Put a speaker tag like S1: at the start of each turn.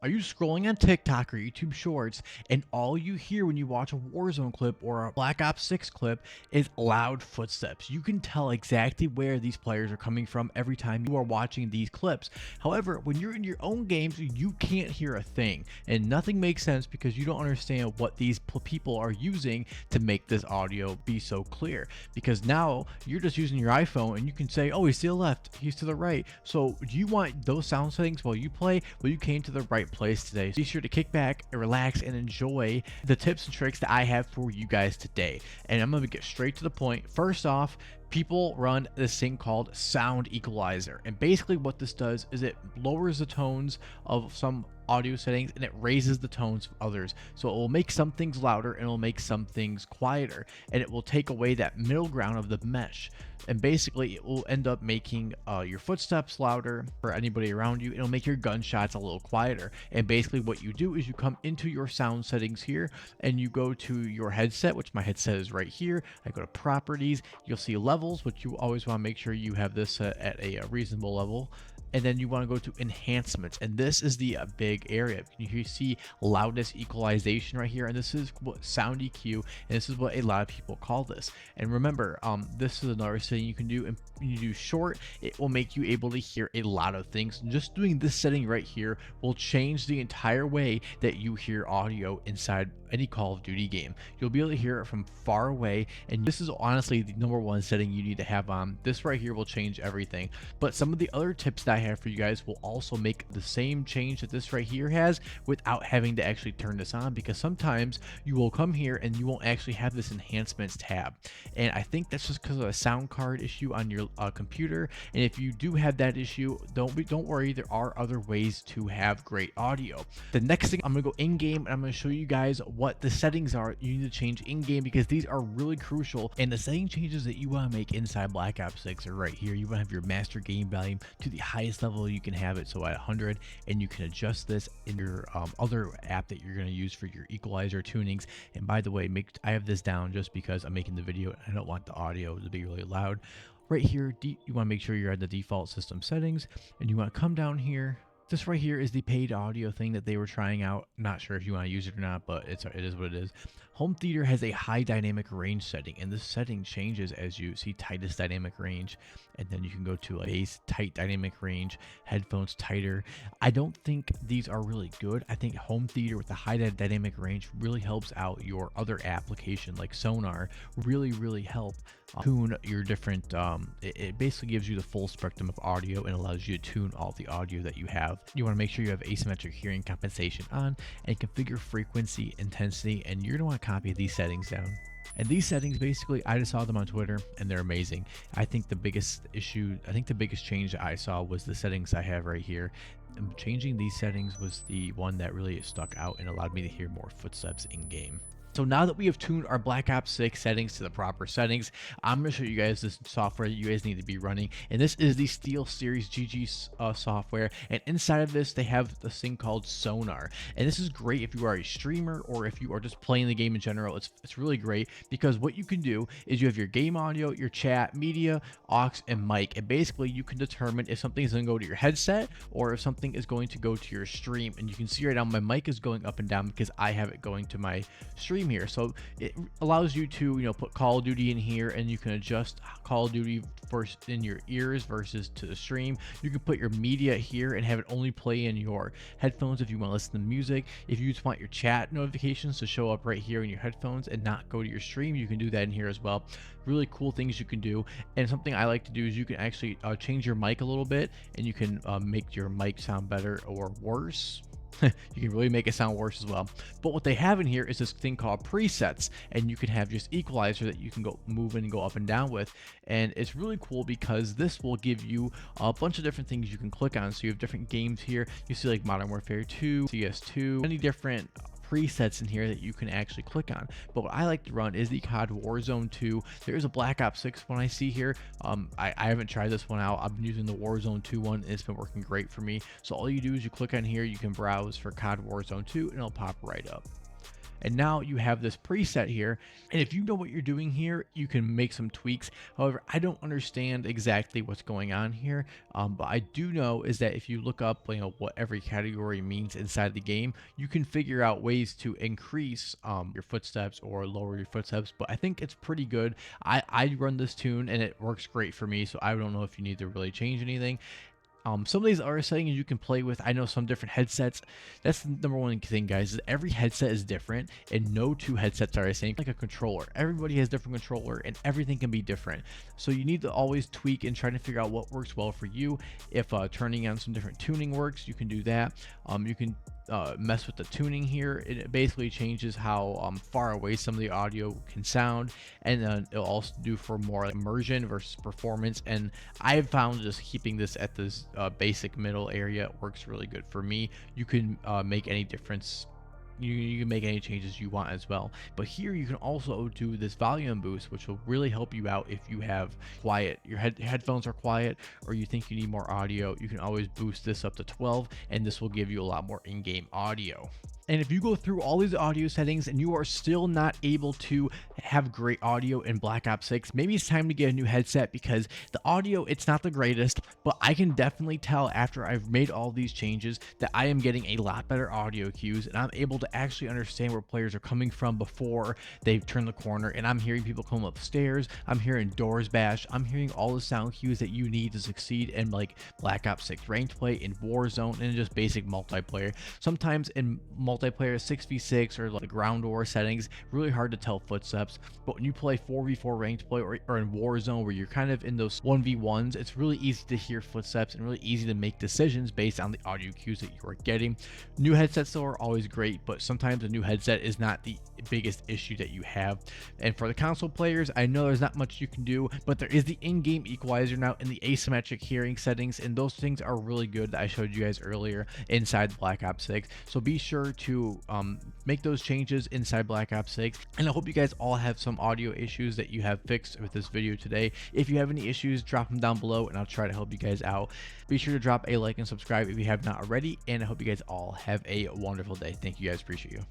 S1: Are you scrolling on TikTok or YouTube Shorts and all you hear when you watch a Warzone clip or a Black Ops 6 clip is loud footsteps? You can tell exactly where these players are coming from every time you are watching these clips. However, when you're in your own games, you can't hear a thing, and nothing makes sense because you don't understand what these people are using to make this audio be so clear. Because now you're just using your iPhone and you can say, oh, he's to the left, he's to the right. So do you want those sound settings while you play? Well, you came to the right place today. So be sure to kick back and relax and enjoy the tips and tricks that I have for you guys today. And I'm going to get straight to the point. First off, people run this thing called sound equalizer. And basically what this does is it lowers the tones of some audio settings and it raises the tones of others. So it will make some things louder and it will make some things quieter, and it will take away that middle ground of the mesh. And basically it will end up making your footsteps louder for anybody around you. It'll make your gunshots a little quieter. And basically what you do is you come into your sound settings here and you go to your headset, which my headset is right here. I go to properties, you'll see levels, which you always want to make sure you have this at a reasonable level. And then you want to go to enhancements, and this is the big area. You see loudness equalization right here, and this is what sound EQ, and this is what a lot of people call this. And remember, this is another thing you can do. And when you do short, it will make you able to hear a lot of things. Just doing this setting right here will change the entire way that you hear audio inside any Call of Duty game. You'll be able to hear it from far away, and this is honestly the number one setting you need to have on. This right here will change everything. But some of the other tips that I have for you guys will also make the same change that this right here has without having to actually turn this on, because sometimes you will come here and you won't actually have this enhancements tab. And I think that's just because of a sound card issue on your computer. And if you do have that issue, don't worry, there are other ways to have great audio. The next thing, I'm gonna go in game and I'm gonna show you guys what the settings are you need to change in game, because these are really crucial. And the setting changes that you want to make inside Black Ops 6 are right here. You want to have your master game volume to the highest level you can have it, so at 100, and you can adjust this in your other app that you're going to use for your equalizer tunings. And by the way, I have this down just because I'm making the video and I don't want the audio to be really loud. Right here, you want to make sure you're at the default system settings, and you want to come down here. This right here is the paid audio thing that they were trying out. Not sure if you want to use it or not, but it is what it is. Home theater has a high dynamic range setting, and this setting changes as you see tightest dynamic range. And then you can go to bass, tight dynamic range, headphones tighter. I don't think these are really good. I think home theater with the high dynamic range really helps out your other application like Sonar. Really help tune your different it basically gives you the full spectrum of audio and allows you to tune all the audio that you have. You want to make sure you have asymmetric hearing compensation on and configure frequency, intensity, and you're going to want to copy these settings down. And these settings, basically, I just saw them on Twitter and they're amazing. I think the biggest change that I saw was the settings I have right here. And changing these settings was the one that really stuck out and allowed me to hear more footsteps in game. So now that we have tuned our Black Ops 6 settings to the proper settings, I'm going to show you guys this software that you guys need to be running. And this is the SteelSeries GG software. And inside of this, they have this thing called Sonar. And this is great if you are a streamer or if you are just playing the game in general. It's really great because what you can do is you have your game audio, your chat, media, aux, and mic. And basically, you can determine if something is going to go to your headset or if something is going to go to your stream. And you can see right now my mic is going up and down because I have it going to my stream here. So it allows you to put Call of Duty in here, and you can adjust Call of Duty first in your ears versus to the stream. You can put your media here and have it only play in your headphones if you want to listen to music. If you just want your chat notifications to show up right here in your headphones and not go to your stream, you can do that in here as well. Really cool things you can do. And something I like to do is you can actually change your mic a little bit, and you can make your mic sound better or worse. You can really make it sound worse as well. But what they have in here is this thing called presets, and you can have just equalizer that you can go move and go up and down with. And it's really cool because this will give you a bunch of different things you can click on. So you have different games here. You see like Modern Warfare 2, CS2, many different presets in here that you can actually click on. But what I like to run is the COD Warzone 2. There is a Black Ops 6 one I see here. I haven't tried this one out. I've been using the Warzone 2 one, and it's been working great for me. So all you do is you click on here, you can browse for COD Warzone 2, and it'll pop right up. and now you have this preset here. And if you know what you're doing here, you can make some tweaks. However, I don't understand exactly what's going on here, but I do know is that if you look up, what every category means inside the game, you can figure out ways to increase your footsteps or lower your footsteps. But I think it's pretty good. I run this tune and it works great for me, so I don't know if you need to really change anything. Some of these other settings you can play with. I know some different headsets. That's the number one thing, guys, is every headset is different and no two headsets are the same. Like a controller, everybody has different controller and everything can be different. So you need to always tweak and try to figure out what works well for you. If turning on some different tuning works, you can do that. You can mess with the tuning here. It basically changes how far away some of the audio can sound, and then it'll also do for more immersion versus performance. And I've found just keeping this at this basic middle area works really good for me. You can make any difference. You can make any changes you want as well. But here you can also do this volume boost, which will really help you out if you have quiet, your headphones are quiet, or you think you need more audio. You can always boost this up to 12, and this will give you a lot more in-game audio. And if you go through all these audio settings and you are still not able to have great audio in Black Ops 6, maybe it's time to get a new headset, because the audio, it's not the greatest, but I can definitely tell after I've made all these changes that I am getting a lot better audio cues, and I'm able to actually understand where players are coming from before they've turned the corner. And I'm hearing people come upstairs, I'm hearing doors bash, I'm hearing all the sound cues that you need to succeed in like Black Ops 6 ranked play, in Warzone, and just basic multiplayer. Sometimes in multiplayer 6v6 or like ground war settings, really hard to tell footsteps. But when you play 4v4 ranked play or in Warzone, where you're kind of in those 1v1s, it's really easy to hear footsteps and really easy to make decisions based on the audio cues that you are getting. New headsets though are always great, but sometimes a new headset is not the biggest issue that you have. And for the console players, I know there's not much you can do, but there is the in-game equalizer now in the asymmetric hearing settings, and those things are really good that I showed you guys earlier inside Black Ops 6. So be sure to make those changes inside Black Ops 6. And I hope you guys all have some audio issues that you have fixed with this video today. If you have any issues, drop them down below and I'll try to help you guys out. Be sure to drop a like and subscribe if you have not already, and I hope you guys all have a wonderful day. Thank you guys, appreciate you.